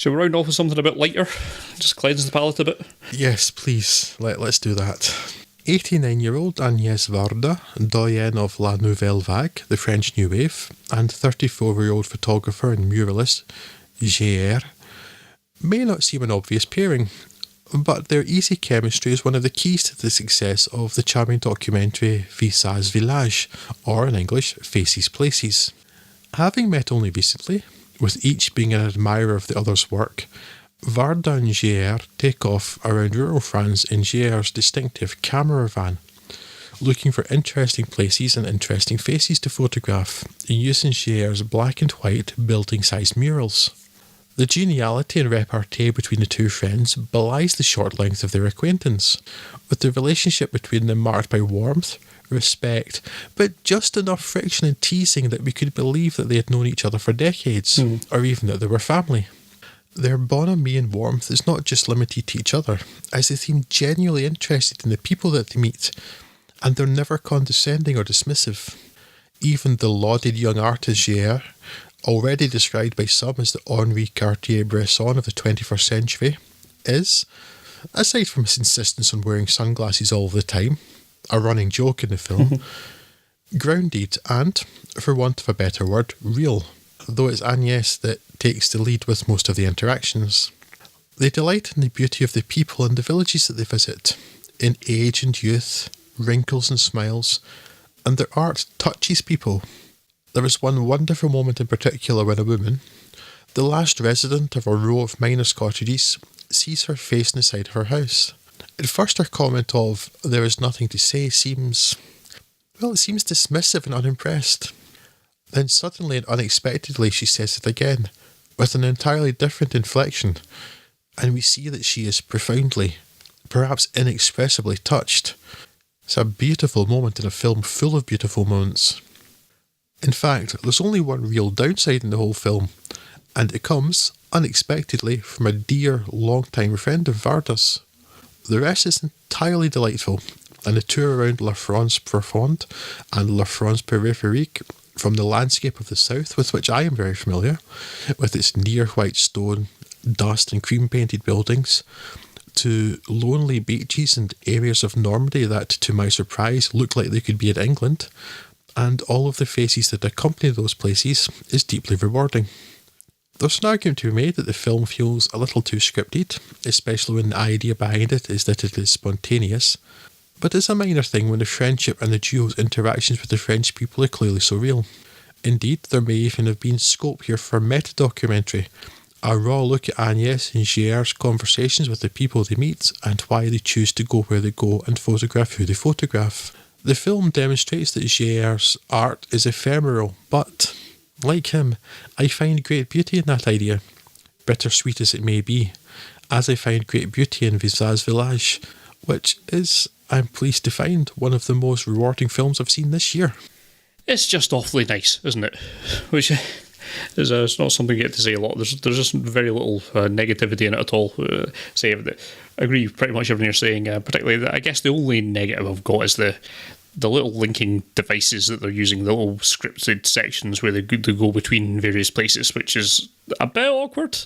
Shall we round off with something a bit lighter? Just cleanse the palate a bit? Yes, please. Let's do that. 89-year-old Agnès Varda, doyenne of La Nouvelle Vague, the French New Wave, and 34-year-old photographer and muralist J.R. may not seem an obvious pairing, but their easy chemistry is one of the keys to the success of the charming documentary Visages, or in English, Faces Places. Having met only recently, with each being an admirer of the other's work, Varda and J.R. take off around rural France in J.R.'s distinctive camera van, looking for interesting places and interesting faces to photograph, using J.R.'s black and white building-sized murals. The geniality and repartee between the two friends belies the short length of their acquaintance, with the relationship between them marked by warmth, respect, but just enough friction and teasing that we could believe that they had known each other for decades, or even that they were family. Their bonhomie and warmth is not just limited to each other, as they seem genuinely interested in the people that they meet, and they're never condescending or dismissive. Even the lauded young artist J.R., already described by some as the Henri Cartier-Bresson of the 21st century, is, aside from his insistence on wearing sunglasses all the time, a running joke in the film, grounded and, for want of a better word, real, though it's Agnès that takes the lead with most of the interactions. They delight in the beauty of the people and the villages that they visit, in age and youth, wrinkles and smiles, and their art touches people. There is one wonderful moment in particular when a woman, the last resident of a row of miners' cottages, sees her face in the side of her house. At first her comment of, "there is nothing to say," seems dismissive and unimpressed. Then suddenly and unexpectedly she says it again, with an entirely different inflection, and we see that she is profoundly, perhaps inexpressibly touched. It's a beautiful moment in a film full of beautiful moments. In fact, there's only one real downside in the whole film, and it comes, unexpectedly, from a dear, long-time friend of Varda's. The rest is entirely delightful, and the tour around La France Profonde and La France Périphérique, from the landscape of the south, with which I am very familiar, with its near white stone, dust and cream-painted buildings, to lonely beaches and areas of Normandy that, to my surprise, look like they could be in England, and all of the faces that accompany those places, is deeply rewarding. There's an argument to be made that the film feels a little too scripted, especially when the idea behind it is that it is spontaneous, but it's a minor thing when the friendship and the duo's interactions with the French people are clearly so real. Indeed, there may even have been scope here for a meta-documentary, a raw look at Agnès and J.R.'s conversations with the people they meet and why they choose to go where they go and photograph who they photograph. The film demonstrates that J.R.'s art is ephemeral, but, like him, I find great beauty in that idea, bittersweet as it may be, as I find great beauty in Visages Village, which is, I'm pleased to find, one of the most rewarding films I've seen this year. It's just awfully nice, isn't it? Which is it's not something you get to say a lot. There's just very little negativity in it at all. I agree with pretty much everything you're saying, particularly I guess the only negative I've got is the little linking devices that they're using, the little scripted sections where they go between various places, which is a bit awkward.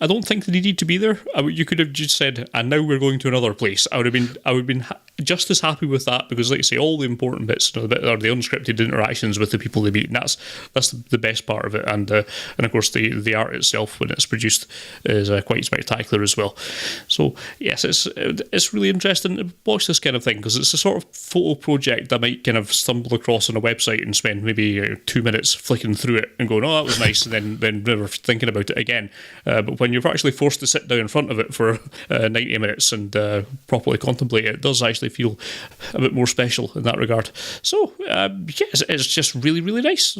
I don't think they needed to be there. You could have just said, and now we're going to another place. I would have been just as happy with that, because, like I say, all the important bits are the unscripted interactions with the people they meet, and that's the best part of it. And of course, the art itself, when it's produced, is quite spectacular as well. So yes, it's really interesting to watch this kind of thing, because it's a sort of photo project I might kind of stumble across on a website and spend maybe 2 minutes flicking through it and going, "Oh, that was nice," and then never thinking about it again. But when you're actually forced to sit down in front of it for 90 minutes and properly contemplate it, it does actually feel a bit more special in that regard. So, yes, it's just really, really nice.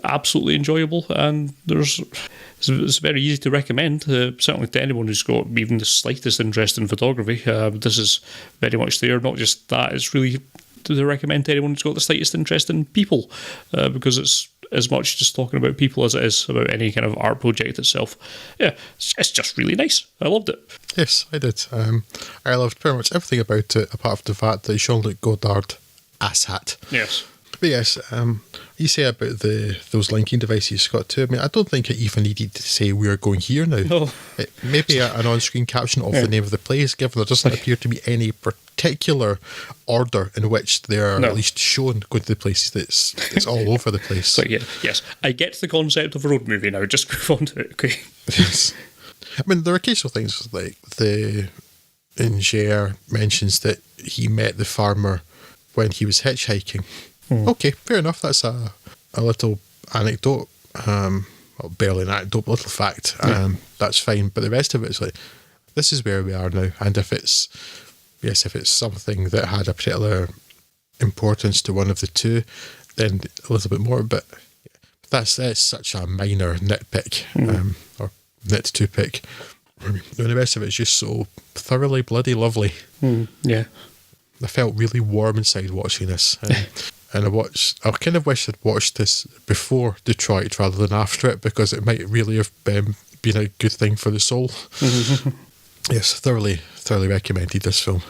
Absolutely enjoyable, and it's very easy to recommend, certainly to anyone who's got even the slightest interest in photography. This is very much there. Not just that, it's really to recommend to anyone who's got the slightest interest in people, because it's as much just talking about people as it is about any kind of art project itself. Yeah, it's just really nice. I loved it. Yes, I did. I loved pretty much everything about it, apart from the fact that Jean-Luc Godard asshat. Yes. But yes, you say about those linking devices, Scott, too. I mean, I don't think it even needed to say we're going here now. No. Maybe an on-screen caption of the name of the place, given there doesn't appear to be any particular order in which they're at least shown going to the places. It's all over the place. So yeah, yes, I get the concept of a road movie now. Just move on to it, okay? Yes. I mean, there are occasional things like Inger mentions that he met the farmer when he was hitchhiking. Okay, fair enough. That's a little anecdote. Well, barely an anecdote, but a little fact. That's fine. But the rest of it is like, this is where we are now. And if it's something that had a particular importance to one of the two, then a little bit more. But that's such a minor nitpick, or nit to pick. The rest of it is just so thoroughly bloody lovely. Yeah. I felt really warm inside watching this. And I kind of wish I'd watched this before Detroit rather than after it, because it might really have been a good thing for the soul. Yes, thoroughly recommended this film.